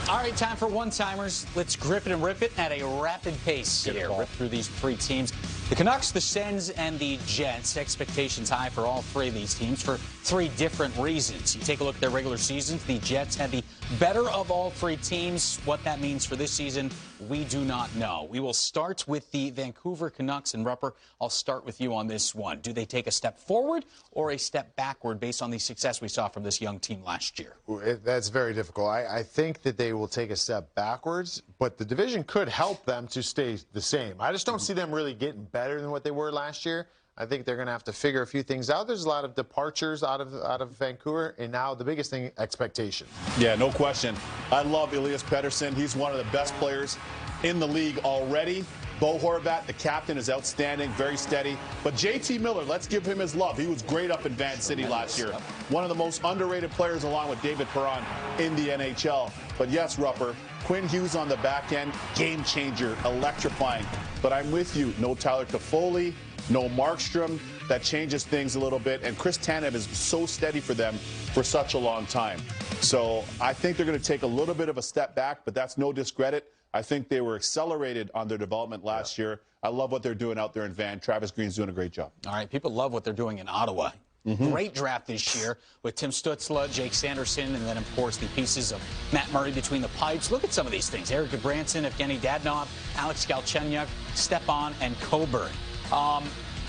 All right, time for one-timers. Let's grip it and rip it at a rapid pace here. Rip through these three teams. The Canucks, the Sens, and the Jets. Expectations high for all three of these teams for three different reasons. You take a look at their regular seasons. The Jets had the better of all three teams. What that means for this season, we do not know. We will start with the Vancouver Canucks, and Rupper, I'll start with you on this one. Do they take a step forward or a step backward based on the success we saw from this young team last year? That's very difficult. I think that they will take a step backwards, but the division could help them to stay the same. I just don't see them really getting better than what they were last year. I think they're going to have to figure a few things out. There's a lot of departures out of Vancouver, and now the biggest thing, expectations. Yeah, no question. I love Elias Pettersson. He's one of the best players in the league already. Bo Horvat, the captain, is outstanding, very steady. But JT Miller, let's give him his love. He was great up in Van City last year. One of the most underrated players along with David Perron in the NHL. But yes, Rupper, Quinn Hughes on the back end, game changer, electrifying. But I'm with you. No Tyler Toffoli, no Markstrom. That changes things a little bit. And Chris Tanev is so steady for them for such a long time. So I think they're going to take a little bit of a step back, but that's no discredit. I think they were accelerated on their development last year. I love what they're doing out there in Van. Travis Green's doing a great job. All right, people love what they're doing in Ottawa. Great draft this year with Tim Stützle, Jake Sanderson, and then, of course, the pieces of Matt Murray between the pipes. Look at some of these things. Eric Branson, Evgeny Dadonov, Alex Galchenyuk, Stepan, and Coburn.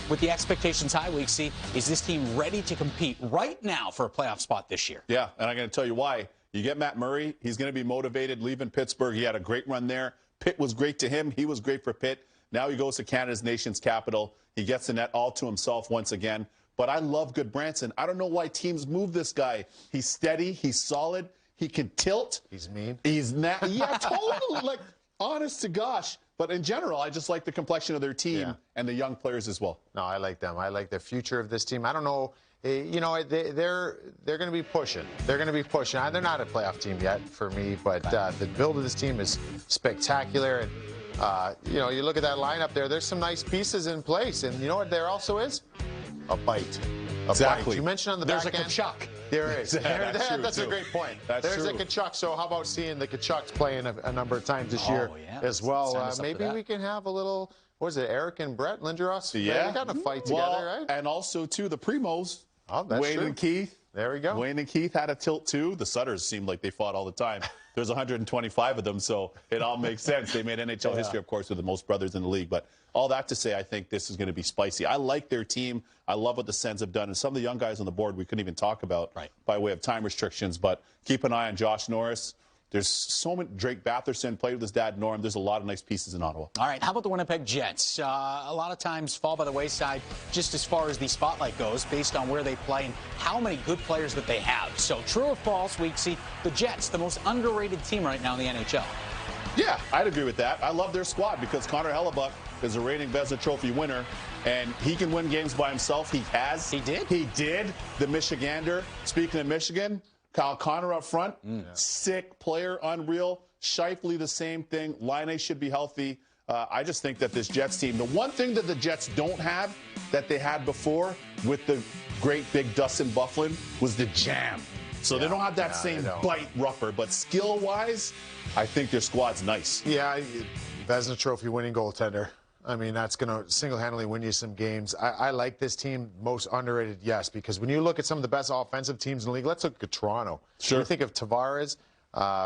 With the expectations high, we see, is this team ready to compete right now for a playoff spot this year? Yeah, and I'm going to tell you why. You get Matt Murray, he's going to be motivated leaving Pittsburgh. He had a great run there. Pitt was great to him. He was great for Pitt. Now he goes to Canada's nation's capital. He gets the net all to himself once again. But I love Good Branson. I don't know why teams move this guy. He's steady. He's solid. He can tilt. He's mean. He's not. Yeah, totally. Like, honest to gosh. But in general, I just like the complexion of their team and the young players as well. No, I like them. I like the future of this team. I don't know. You know, they're going to be pushing. They're going to be pushing. They're not a playoff team yet for me, but the build of this team is spectacular. And, you know, you look at that lineup there, there's some nice pieces in place. And you know what there also is? A bite. Exactly. You mentioned on the back end. There's a Kachuk. There is. That's a great point. There's true. a Kachuk. So how about seeing the Kachucks playing a number of times this year as well? Maybe we can have a little, what is it, Eric and Brett Lindros? Yeah. They got to fight together, right? And also, too, the Primos. Oh, that's Wayne true. and Keith. There we go. Wayne and Keith had a tilt, too. The Sutters seemed like they fought all the time. There's 125 of them, so it all makes sense. They made NHL history, of course, with the most brothers in the league. But all that to say, I think this is going to be spicy. I like their team. I love what the Sens have done. And some of the young guys on the board we couldn't even talk about by way of time restrictions. But keep an eye on Josh Norris. There's so many. Drake Batherson played with his dad, Norm. There's a lot of nice pieces in Ottawa. All right, how about the Winnipeg Jets? A lot of times fall by the wayside just as far as the spotlight goes based on where they play and how many good players that they have. So true or false, we see the Jets, the most underrated team right now in the NHL. Yeah, I'd agree with that. I love their squad because Connor Hellebuck is a reigning Vezina Trophy winner, and he can win games by himself. He has. He did? He did. The Michigander. Speaking of Michigan, Kyle Connor up front, sick player, unreal. Scheifele, the same thing. Laine should be healthy. I just think that this Jets team, the one thing that the Jets don't have that they had before with the great big Dustin Byfuglien was the jam. So they don't have that same bite, Rupper, but skill-wise, I think their squad's nice. Yeah, Vezina Trophy winning goaltender. I mean, that's going to single-handedly win you some games. I like this team. Most underrated, yes, because when you look at some of the best offensive teams in the league, let's look at Toronto. Sure. We think of Tavares,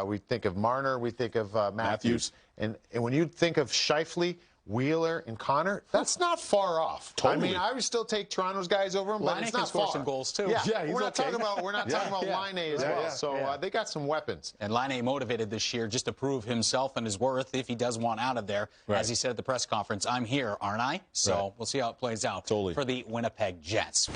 we think of Marner, we think of Matthews. And when you think of Scheifele, Wheeler, and Connor, that's not far off. Totally. I mean, I would still take Toronto's guys over them, but Laine it's can not score far. some goals, too. Yeah, he's we're not talking about Laine as well. So they got some weapons. And Laine motivated this year just to prove himself and his worth if he does want out of there. As he said at the press conference, I'm here, aren't I? So we'll see how it plays out for the Winnipeg Jets.